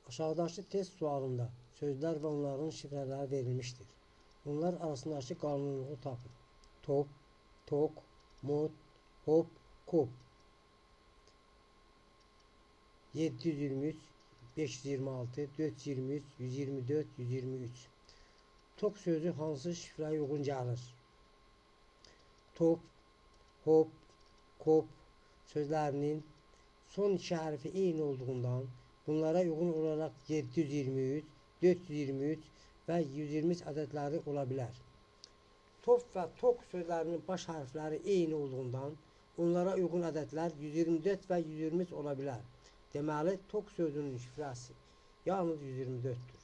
Aşağıdakı test sualında sözler ve onların şifreleri verilmiştir. Bunlar arasındaki qalınlığı tapın. Top, tok, mod, hop, kop. 723, 526, 423, 124, 123. Tok sözü hansı şifrəyə uyğun gəlir? Top, hop, kop sözlərinin son iki hərfi eyni olduğundan bunlara uyğun olaraq 723, 423 və 123 ədədləri ola bilər. Top və tok sözlərinin baş hərfləri eyni olduğundan onlara uyğun ədədlər 124 və 123 ola bilər. Deməli, tok sözünün şifrəsi yalnız 124-dür.